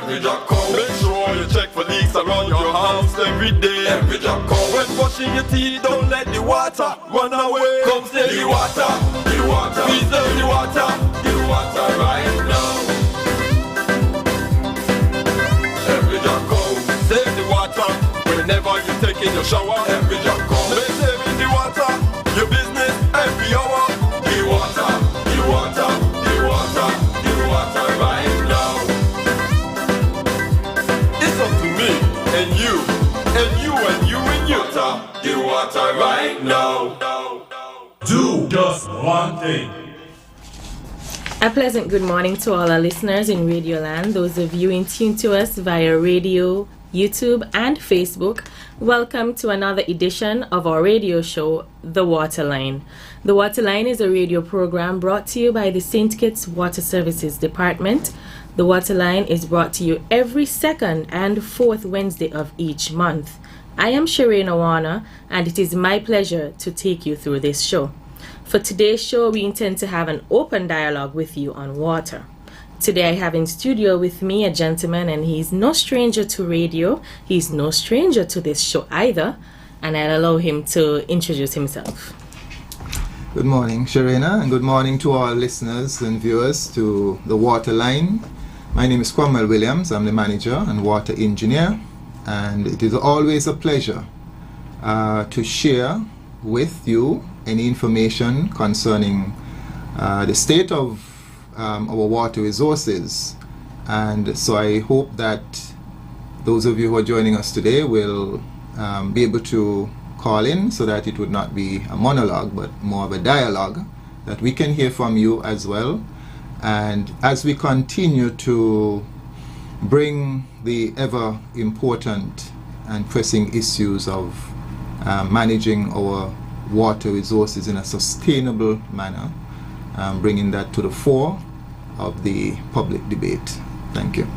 every drop count. Make sure you check for leaks around your house every day. Every drop count. When brushing your teeth, don't let the water run away. Come save the water, the water. Preserve the water right now. Every drop count. Save the water whenever you take in your shower. Every drop count. Make saving the water your business every hour. The water, the water, the water, the water right now. It's up to me and you and you and you and you. The water right now. Do just one thing. A pleasant good morning to all our listeners in Radio Land, those of you in tune to us via radio, YouTube and Facebook. Welcome to another edition of our radio show, The Waterline. The Waterline is a radio program brought to you by the St. Kitts Water Services Department. The Waterline is brought to you every second and fourth Wednesday of each month. I am Shireen Awana, and it is my pleasure to take you through this show. For today's show, we intend to have an open dialogue with you on water. Today I have in studio with me a gentleman, and he's no stranger to radio. He's no stranger to this show either, and I'll allow him to introduce himself. Good morning, Sharina, and good morning to all listeners and viewers to The Waterline. My name is Cromwell Williams. I'm the manager and water engineer, and it is always a pleasure to share with you any information concerning the state of our water resources. And so I hope that those of you who are joining us today will be able to call in, so that it would not be a monologue but more of a dialogue, that we can hear from you as well. And as we continue to bring the ever important and pressing issues of managing our water resources in a sustainable manner, bringing that to the fore of the public debate. Thank you.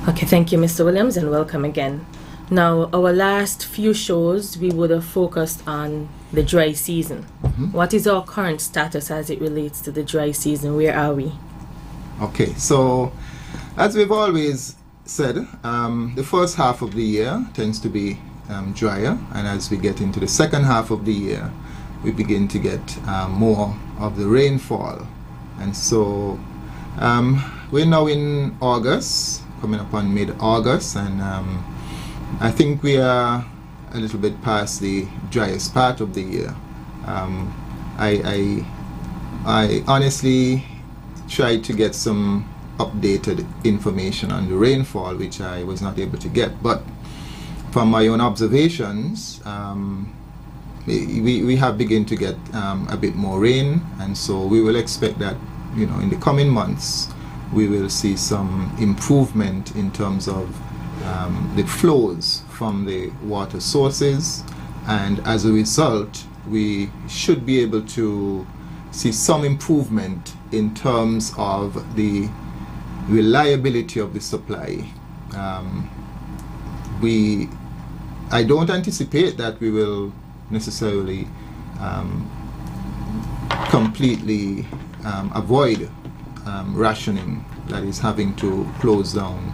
Okay, thank you, Mr. Williams, and welcome again. Now, our last few shows, we would have focused on the dry season. Mm-hmm. What is our current status as it relates to the dry season? Where are we? Okay, so as we've always said, the first half of the year tends to be drier, and as we get into the second half of the year, we begin to get more of the rainfall. And so we're now in August, coming up on mid-August, and I think we are a little bit past the driest part of the year. I honestly tried to get some updated information on the rainfall, which I was not able to get, but from my own observations, we have begun to get a bit more rain, and so we will expect that, you know, in the coming months we will see some improvement in terms of the flows from the water sources, and as a result we should be able to see some improvement in terms of the reliability of the supply. I don't anticipate that we will necessarily completely avoid rationing, that is having to close down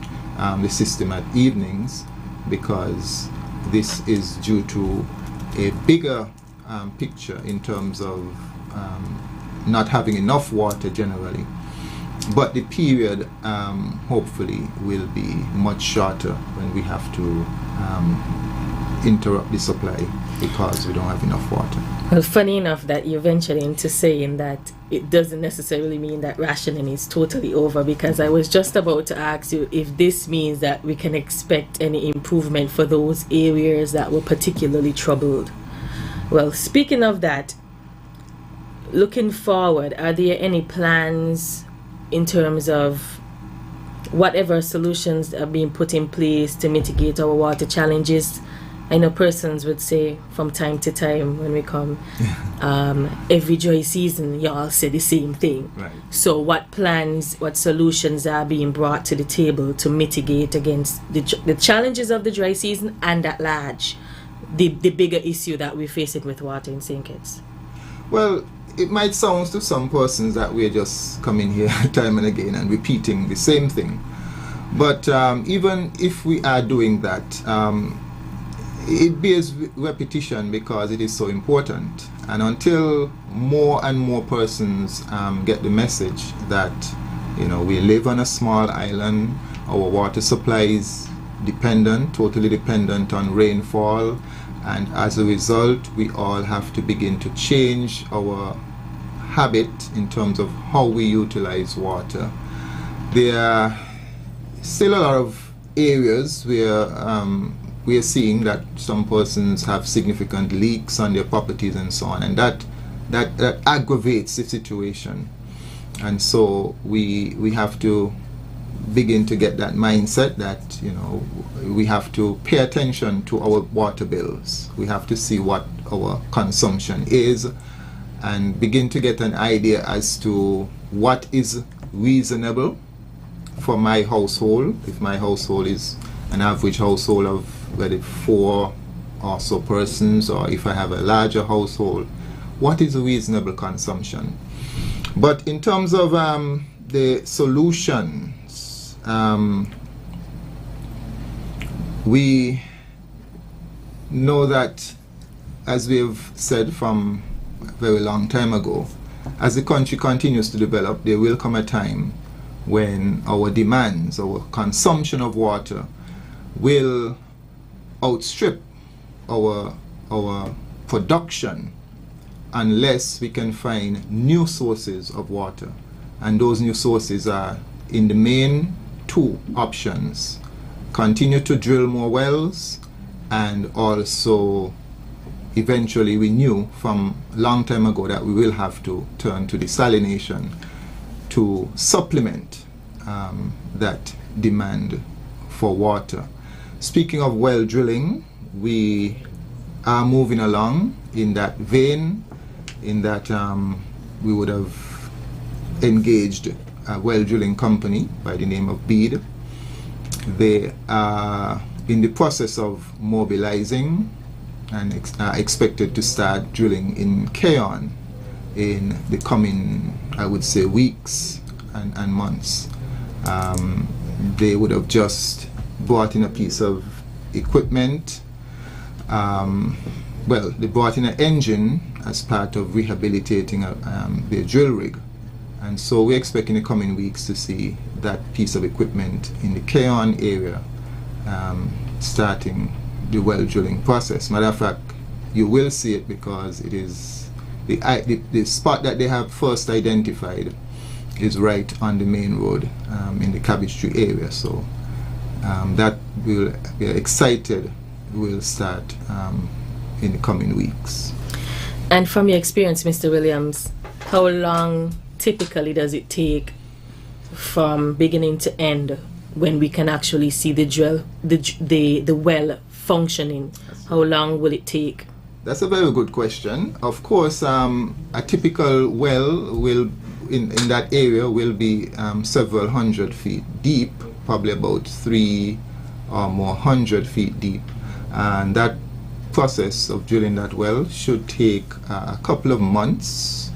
the system at evenings, because this is due to a bigger picture in terms of not having enough water generally. But the period hopefully will be much shorter when we have to interrupt the supply because we don't have enough water. Well, funny enough that you ventured into saying that it doesn't necessarily mean that rationing is totally over, because I was just about to ask you if this means that we can expect any improvement for those areas that were particularly troubled. Well, speaking of that, looking forward, are there any plans in terms of whatever solutions are being put in place to mitigate our water challenges? I know persons would say from time to time when we come, every dry season, y'all say the same thing. Right. So what plans, what solutions are being brought to the table to mitigate against the challenges of the dry season, and at large, the bigger issue that we're facing with water in St. Kitts? Well, it might sound to some persons that we're just coming here time and again and repeating the same thing. But even if we are doing that, it bears repetition because it is so important. And until more and more persons get the message that, you know, we live on a small island, our water supply is totally dependent on rainfall, and as a result we all have to begin to change our habit in terms of how we utilize water. There are still a lot of areas where we are seeing that some persons have significant leaks on their properties and so on, and that aggravates the situation. And so we have to begin to get that mindset that, you know, we have to pay attention to our water bills. We have to see what our consumption is and begin to get an idea as to what is reasonable for my household. If my household is an average household of whether 4 or so persons, or if I have a larger household, what is a reasonable consumption? But in terms of the solutions, we know that, as we've said from a very long time ago, as the country continues to develop, there will come a time when our demands, our consumption of water will outstrip our production, unless we can find new sources of water. And those new sources are, in the main, 2 options: continue to drill more wells, and also eventually we knew from a long time ago that we will have to turn to desalination to supplement that demand for water. Speaking of well drilling, we are moving along in that vein, in that we would have engaged a well drilling company by the name of Bead. They are in the process of mobilizing and are expected to start drilling in Keon in the coming, I would say, weeks and months. They would have just brought in a piece of equipment. Well, they brought in an engine as part of rehabilitating their drill rig. And so we expect in the coming weeks to see that piece of equipment in the Keon area starting the well drilling process. Matter of fact, you will see it because it is the spot that they have first identified is right on the main road in the Cabbage Tree area. So that we are excited will start in the coming weeks. And from your experience, Mr. Williams, how long typically does it take from beginning to end when we can actually see the well functioning? How long will it take? That's a very good question. Of course, a typical well will in that area will be several hundred feet deep, probably about 3 or more 100 feet deep, and that process of drilling that well should take a couple of months.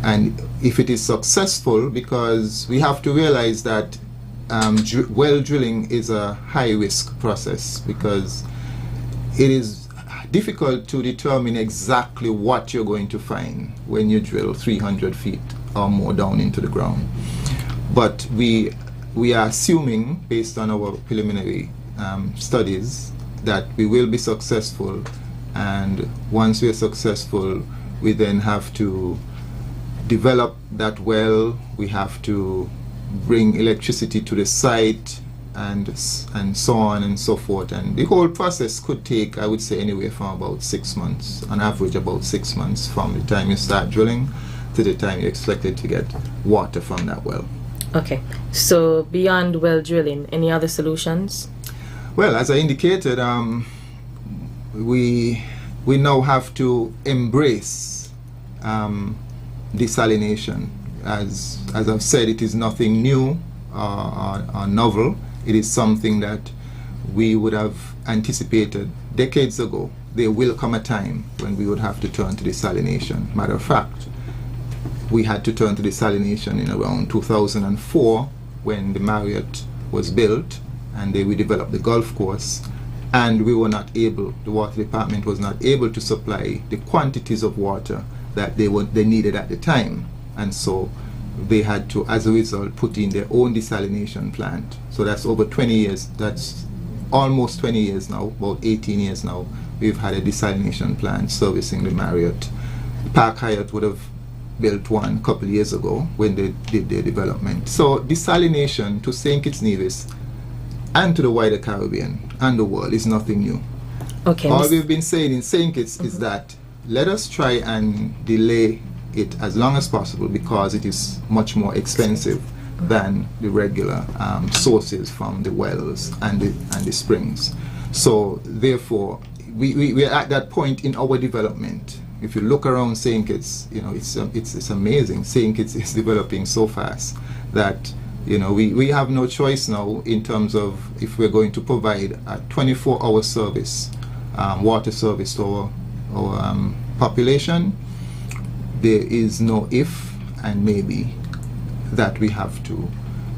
And if it is successful, because we have to realize that well drilling is a high risk process, because it is difficult to determine exactly what you're going to find when you drill 300 feet or more down into the ground. But we are assuming, based on our preliminary studies, that we will be successful, and once we are successful, we then have to develop that well. We have to bring electricity to the site, and so on and so forth, and the whole process could take, I would say, anywhere from about 6 months, on average about 6 months from the time you start drilling to the time you're expected to get water from that well. Okay, so beyond well drilling, any other solutions? Well, as I indicated, we now have to embrace desalination. As I've said, it is nothing new or novel. It is something that we would have anticipated decades ago. There will come a time when we would have to turn to desalination. Matter of fact, we had to turn to desalination in around 2004 when the Marriott was built and we developed the golf course, and we were not able, the water department was not able to supply the quantities of water that they needed at the time, and so they had to, as a result, put in their own desalination plant. So that's over 20 years, that's almost 20 years now, about 18 years now, we've had a desalination plant servicing the Marriott. Park Hyatt would have built one a couple years ago when they did their development. So desalination to St. Kitts Nevis and to the wider Caribbean and the world is nothing new. Okay. All we've been saying in St. Kitts is that let us try and delay it as long as possible, because it is much more expensive than the regular sources from the wells and the springs. So therefore, we are at that point in our development. If you look around St. Kitts, you know, it's amazing. St. Kitts is developing so fast that, you know, we have no choice now in terms of if we're going to provide a 24-hour service, water service to our population. There is no if and maybe that we have to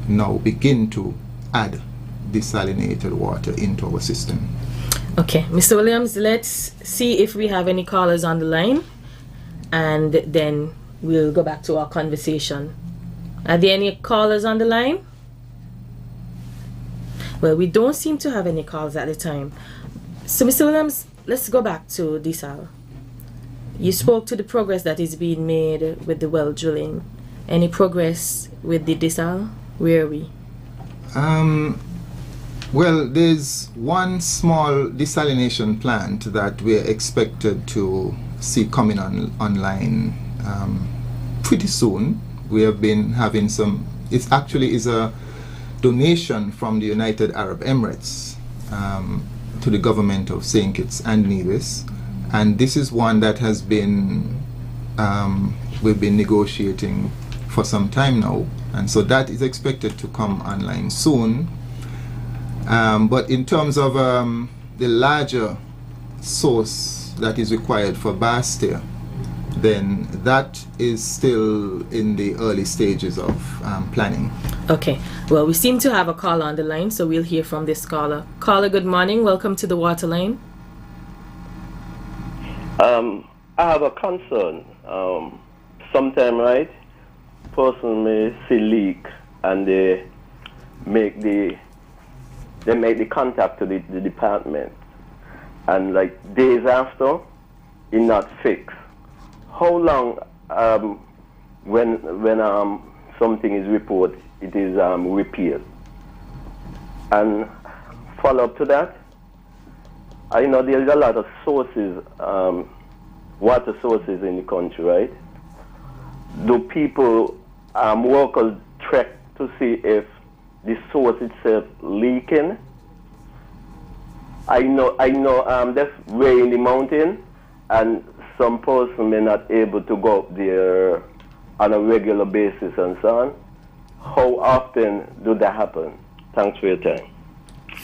now begin to add desalinated water into our system. Okay, Mr. Williams, let's see if we have any callers on the line, and then we'll go back to our conversation. Are there any callers on the line? Well, we don't seem to have any calls at the time. So, Mr. Williams, let's go back to desal. You spoke to the progress that is being made with the well drilling. Any progress with the desal? Where are we? Well, there's one small desalination plant that we're expected to see coming online pretty soon. We have been having some, it actually is a donation from the United Arab Emirates to the government of St. Kitts and Nevis. And this is one that has been, we've been negotiating for some time now. And so that is expected to come online soon. But in terms of the larger source that is required for Bastia, then that is still in the early stages of planning. Okay, well, we seem to have a caller on the line, so we'll hear from this caller. Caller, good morning. Welcome to the water line. I have a concern. Sometime, right, person may see leak and they make the contact to the department, and like days after, it's not fixed. How long when something is reported, it is repaired? And follow up to that, I know there's a lot of sources, water sources in the country, right? Do people, workers trek to see if the source itself leaking? I know that's way in the mountain, and some person may not able to go up there on a regular basis and so on. How often do that happen? Thanks for your time.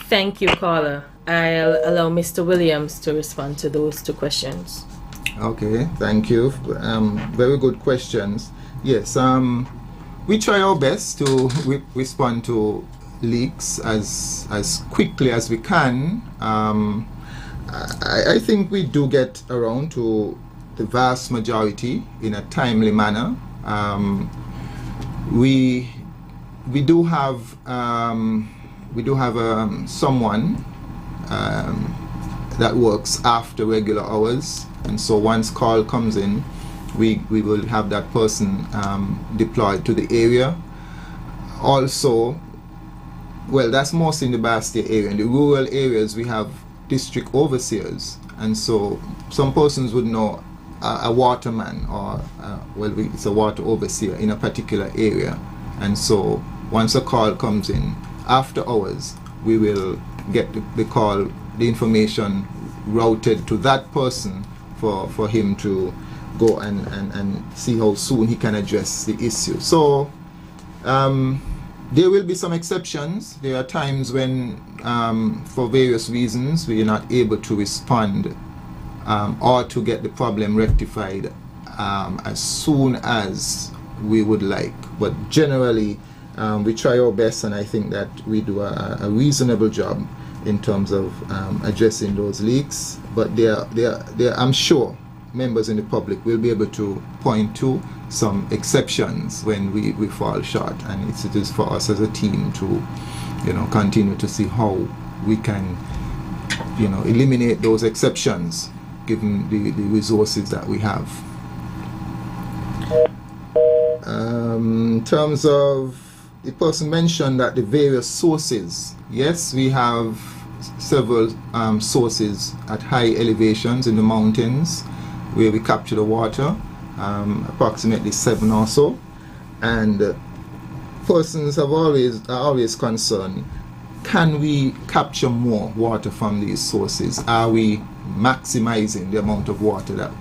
Thank you, caller. I'll allow Mr. Williams to respond to those two questions. Okay, thank you. Very good questions. Yes, we try our best to respond to leaks as quickly as we can. I think we do get around to the vast majority in a timely manner. We do have someone that works after regular hours, and so once call comes in, we will have that person deployed to the area. Also, well, that's mostly in the Bastia area. In the rural areas, we have district overseers, and so some persons would know a waterman or it's a water overseer in a particular area, and so once a call comes in after hours, we will get the call, the information routed to that person for him to go and see how soon he can address the issue. So there will be some exceptions. There are times when for various reasons we are not able to respond or to get the problem rectified as soon as we would like, but generally We try our best, and I think that we do a reasonable job in terms of addressing those leaks. But I'm sure members in the public will be able to point to some exceptions when we fall short, and it is for us as a team to continue to see how we can eliminate those exceptions given the resources that we have. In terms of, the person mentioned that the various sources, yes, we have several sources at high elevations in the mountains where we capture the water, approximately 7 or so, and persons are always concerned, can we capture more water from these sources? Are we maximizing the amount of water that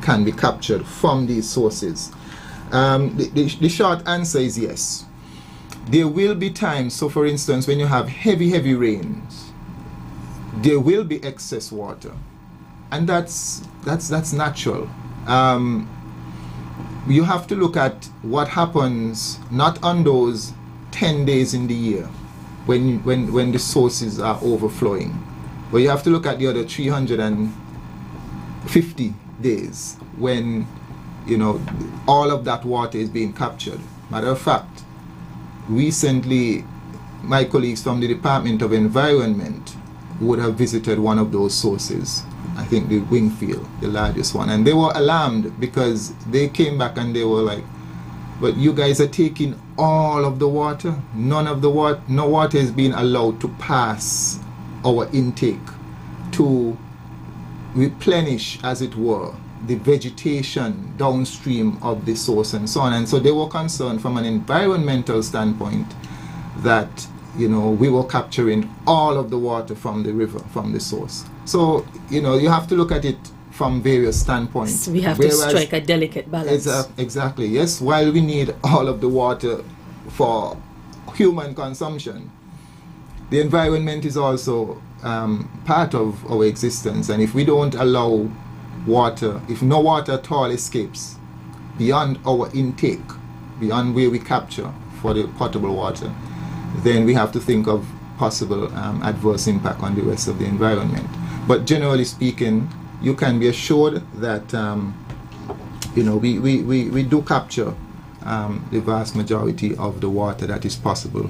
can be captured from these sources? The short answer is yes. There will be times, so for instance, when you have heavy rains, there will be excess water, and that's natural. You have to look at what happens not on those 10 days in the year when the sources are overflowing, but you have to look at the other 350 days when all of that water is being captured. Matter of fact, recently my colleagues from the Department of Environment would have visited one of those sources, I think the Wingfield, the largest one, and they were alarmed because they came back and they were like, but you guys are taking all of the water. No water is being allowed to pass our intake to replenish, as it were, the vegetation downstream of the source and so on. And so they were concerned from an environmental standpoint that we were capturing all of the water from the river, from the source. So you have to look at it from various standpoints. So we have to strike a delicate balance. Exactly, yes. While we need all of the water for human consumption, the environment is also part of our existence, and if we don't allow water, if no water at all escapes beyond our intake, beyond where we capture for the potable water, then we have to think of possible adverse impact on the rest of the environment. But generally speaking, you can be assured that we do capture the vast majority of the water that is possible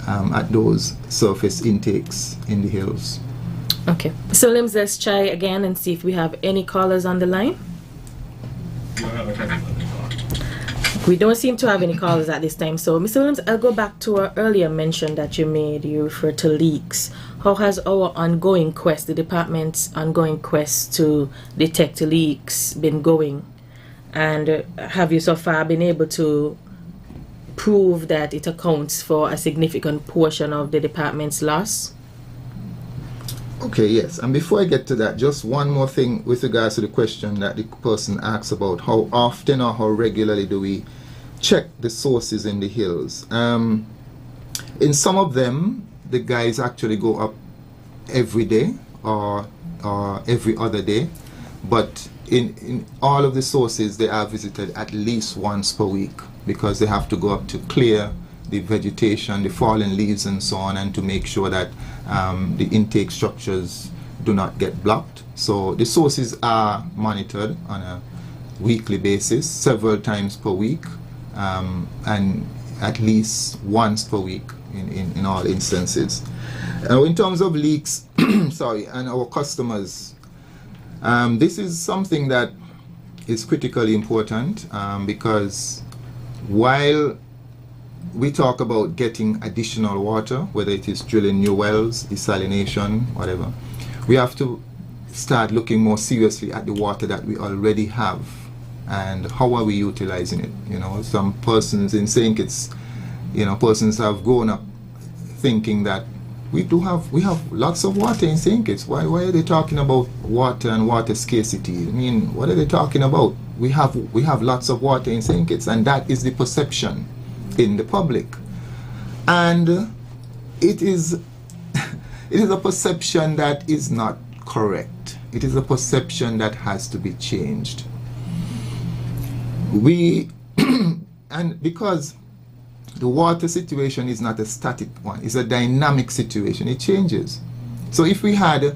at those surface intakes in the hills. Okay, so let's try again and see if we have any callers on the line. We don't seem to have any callers at this time. So, Mr. Williams, I'll go back to our earlier mention that you made. You referred to leaks. How has our ongoing quest, the department's ongoing quest to detect leaks, been going? And have you so far been able to prove that it accounts for a significant portion of the department's loss? Okay, yes. And before I get to that, just one more thing with regards to the question that the person asks about how often or how regularly do we check the sources in the hills. In some of them, the guys actually go up every day or every other day, but in all of the sources, they are visited at least once per week because they have to go up to clear the vegetation, the fallen leaves and so on, and to make sure that the intake structures do not get blocked. So the sources are monitored on a weekly basis, several times per week, and at least once per week in all instances. In terms of leaks, sorry, and our customers, this is something that is critically important because while we talk about getting additional water, whether it is drilling new wells, desalination, whatever, we have to start looking more seriously at the water that we already have and how are we utilizing it. Some persons in St. Kitts, persons have grown up thinking that we have lots of water in St. Kitts. Why are they talking about water and water scarcity? I mean, what are they talking about? We have lots of water in St. Kitts, and that is the perception in the public, and it is a perception that is not correct. It is a perception that has to be changed. And because the water situation is not a static one, it's a dynamic situation. It changes. So if we had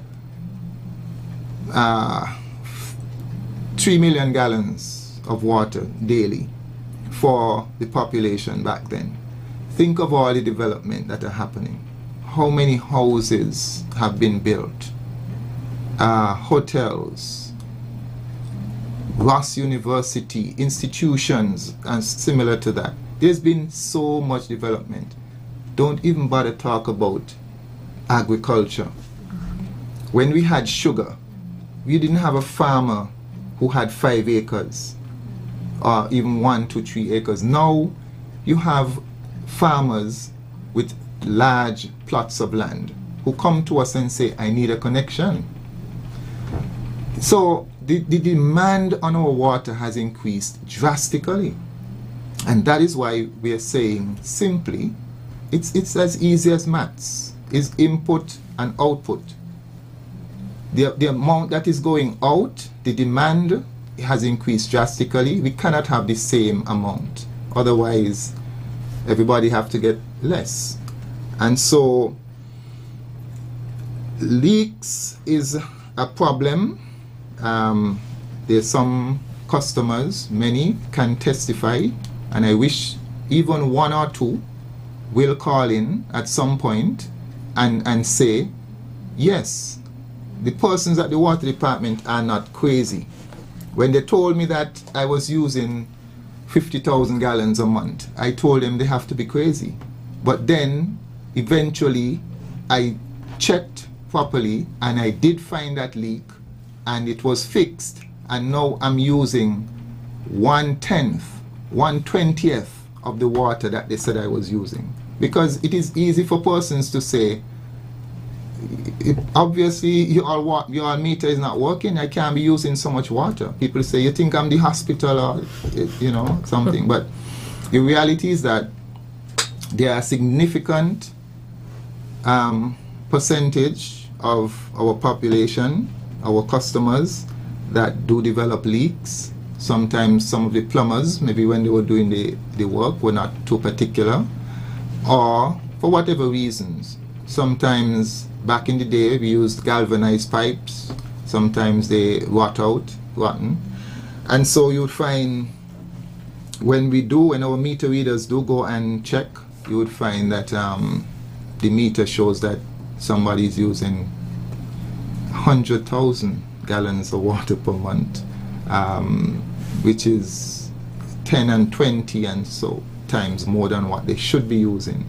3 million gallons of water daily for the population back then, think of all the development that are happening. How many houses have been built, hotels, Ross University, institutions, and similar to that. There's been so much development. Don't even bother talk about agriculture. When we had sugar, we didn't have a farmer who had 5 acres or even 1 to 3 acres. Now you have farmers with large plots of land who come to us and say, I need a connection. So the demand on our water has increased drastically. And that is why we are saying simply, it's as easy as maths. It's input and output. The amount that is going out, the demand has increased drastically. We cannot have the same amount. Otherwise, everybody have to get less. And so, leaks is a problem. There's some customers, many can testify, and I wish even 1 or 2 will call in at some point and say, yes, the persons at the water department are not crazy. When they told me that I was using 50,000 gallons a month, I told them they have to be crazy. But then, eventually, I checked properly and I did find that leak and it was fixed, and now I'm using 1/10, 1/20th of the water that they said I was using. Because it is easy for persons to say, obviously your meter is not working, I can't be using so much water. People say, you think I'm the hospital or something. But the reality is that there are significant percentage of our population, our customers, that do develop leaks. Sometimes some of the plumbers, maybe when they were doing the work, were not too particular, or for whatever reasons. Sometimes back in the day we used galvanized pipes, sometimes they rotten. And so you'd find when our meter readers do go and check, you would find that the meter shows that somebody is using 100,000 gallons of water per month, which is 10 and 20 and so times more than what they should be using.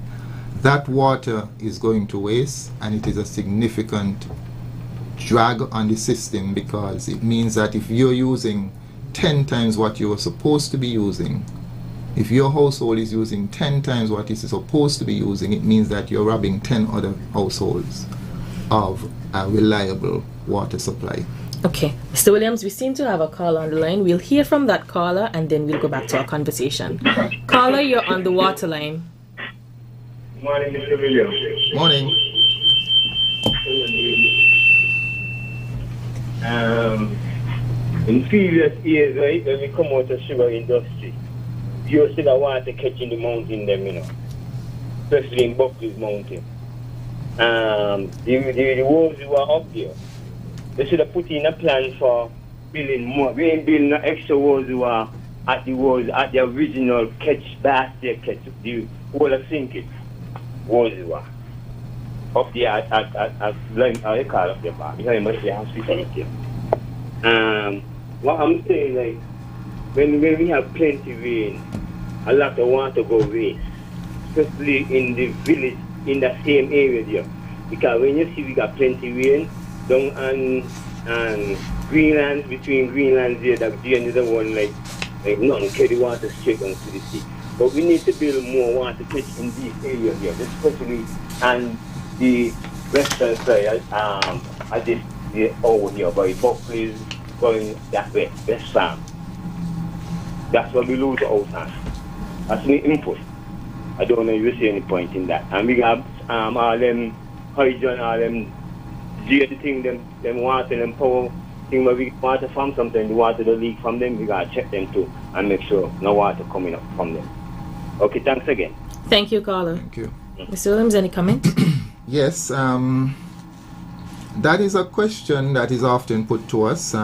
That water is going to waste, and it is a significant drag on the system, because it means that if you're using 10 times what you are supposed to be using, if your household is using 10 times what it is supposed to be using, it means that you're robbing 10 other households of a reliable water supply. Okay, Mr. Williams, we seem to have a caller on the line. We'll hear from that caller and then we'll go back to our conversation. Caller, you're on the water line. Morning, Mr. Williams. Morning. In previous years, right, when we come out of sugar industry, you still have water catching the mountain them, especially in Buckley's Mountain. The walls who are up there, they should have put in a plan for building more. We ain't building no extra walls who are at the original catch, basket catch, the whole of sinking walls who are up there at they call up the bar, because it must be a hospital up there. What I'm saying, like, when we have plenty rain, a lot of water go waste, especially in the village, in the same area there. Because when you see we got plenty rain, down and Greenland, between Greenland there, that the end is the one like nothing carry water straight down to the sea. But we need to build more water catch in these areas here, especially and the western side, at this over here by Buckley's going that way, West Farm. That's what we lose out on. That's the input. I don't know if you see any point in that. And we have all them hydrogen, all them thing, them water, them power thing where we water from something, the water that leak from them, we gotta check them too and make sure no water coming up from them. Okay, thanks again. Thank you, caller. Thank you. Mr. Williams, any comment? Yes, that is a question that is often put to us.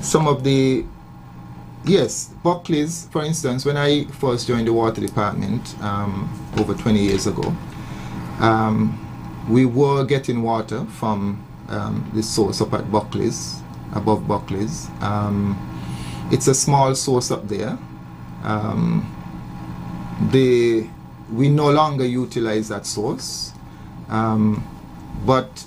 Some of the, yes, Buckley's, for instance, when I first joined the water department over 20 years ago, we were getting water from the source up at Buckley's, above Buckley's. It's a small source up there. We no longer utilize that source, but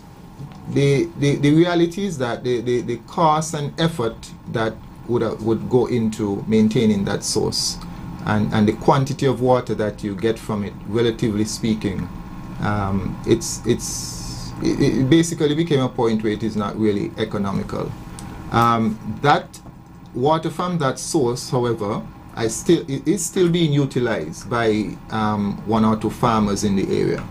the reality is that the cost and effort that would go into maintaining that source and the quantity of water that you get from it, relatively speaking, it basically became a point where it is not really economical. That water from that source, however, it is still being utilized by one or two farmers in the area,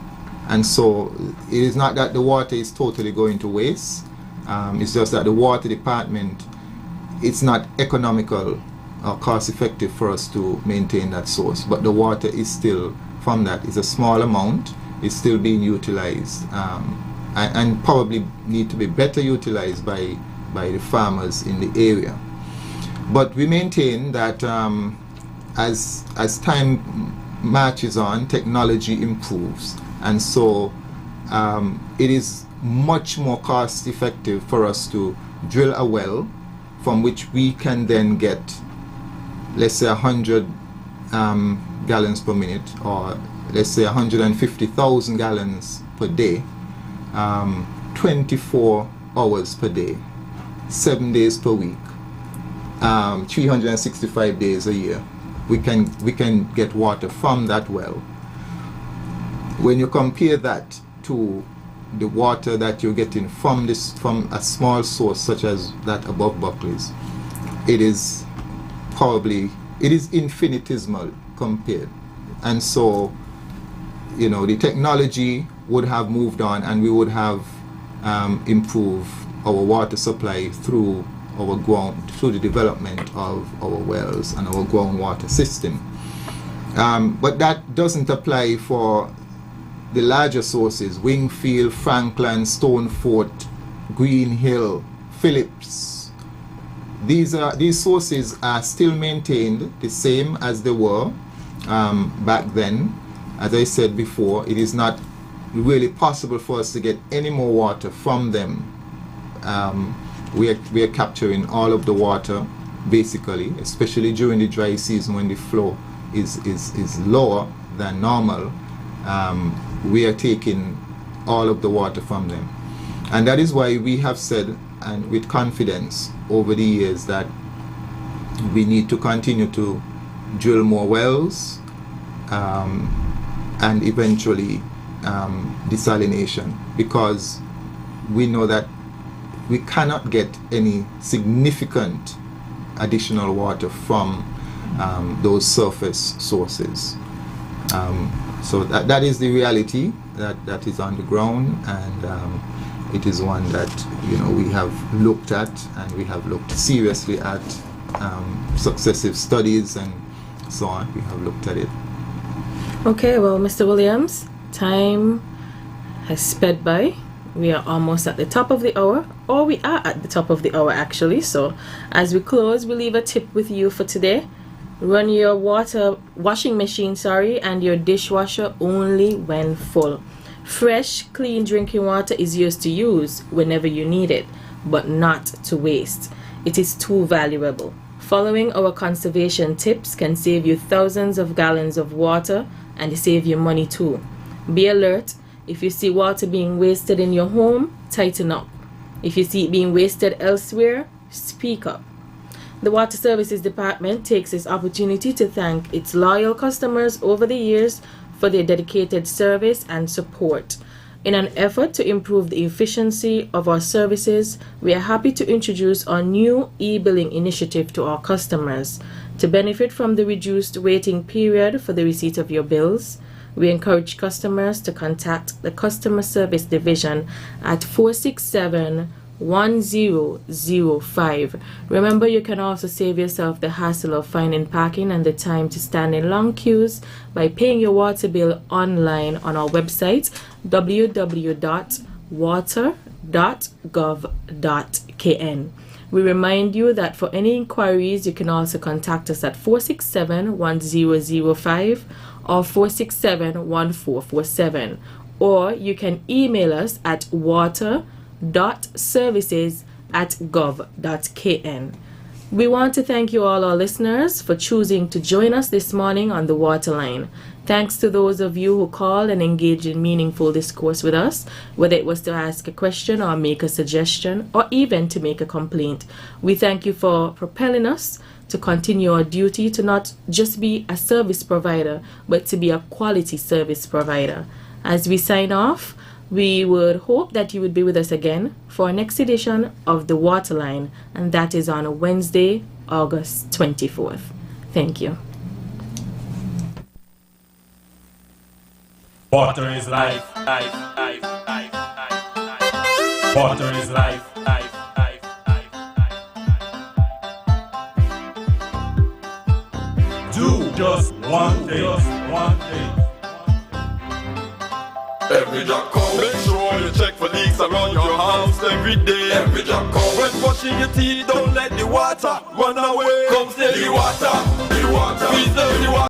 and so it is not that the water is totally going to waste. It's just that the water department, it's not economical or cost effective for us to maintain that source, but the water is still, from that, is a small amount, is still being utilized, and probably need to be better utilized by the farmers in the area. But we maintain that as time marches on, technology improves, and so it is much more cost effective for us to drill a well from which we can then get, let's say, 100 gallons per minute, or let's say 150,000 gallons per day, 24 hours per day, 7 days per week, 365 days a year. We can get water from that well. When you compare that to the water that you're getting from a small source such as that above Buckley's, it is infinitesimal compared. And so, you know, the technology would have moved on, and we would have improved our water supply through the development of our wells and our groundwater system. But that doesn't apply for the larger sources: Wingfield, Franklin, Stonefort, Green Hill, Phillips. These sources are still maintained the same as they were back then. As I said before, it is not really possible for us to get any more water from them. We are capturing all of the water, basically, especially during the dry season when the flow is lower than normal. We are taking all of the water from them, and that is why we have said, and with confidence over the years, that we need to continue to drill more wells, and eventually desalination, because we know that we cannot get any significant additional water from those surface sources. So that is the reality that is on the ground, and it is one that, you know, we have looked at, and we have looked seriously at successive studies and so on. We have looked at it. Okay, well, Mr. Williams, time has sped by. We are almost at the top of the hour, or we are at the top of the hour actually. So as we close, we leave a tip with you for today. Run your washing machine and your dishwasher only when full. Fresh, clean drinking water is yours to use whenever you need it, but not to waste. It is too valuable. Following our conservation tips can save you thousands of gallons of water, and save you money too. Be alert. If you see water being wasted in your home, tighten up. If you see it being wasted elsewhere, speak up. The Water Services Department takes this opportunity to thank its loyal customers over the years for their dedicated service and support. In an effort to improve the efficiency of our services, we are happy to introduce our new e-billing initiative to our customers. To benefit from the reduced waiting period for the receipt of your bills, we encourage customers to contact the Customer Service Division at 467 1005. Remember, you can also save yourself the hassle of finding parking and the time to stand in long queues by paying your water bill online on our website www.water.gov.kn. We remind you that for any inquiries, you can also contact us at 467-1005 or 467-1447, or you can email us at water.services@gov.kn. We want to thank you all, our listeners, for choosing to join us this morning on the Waterline. Thanks to those of you who called and engaged in meaningful discourse with us, whether it was to ask a question or make a suggestion or even to make a complaint. We thank you for propelling us to continue our duty to not just be a service provider, but to be a quality service provider. As we sign off, we would hope that you would be with us again for our next edition of The Waterline, and that is on Wednesday, August 24th. Thank you. Water is life, life, life, life, life, life. Water is life, life, life, life, life. Do just one thing, Every job come, make sure you check for leaks around your house every day. Every job come, when brushing your teeth, don't let the water run away. Come save the water, preserve the water.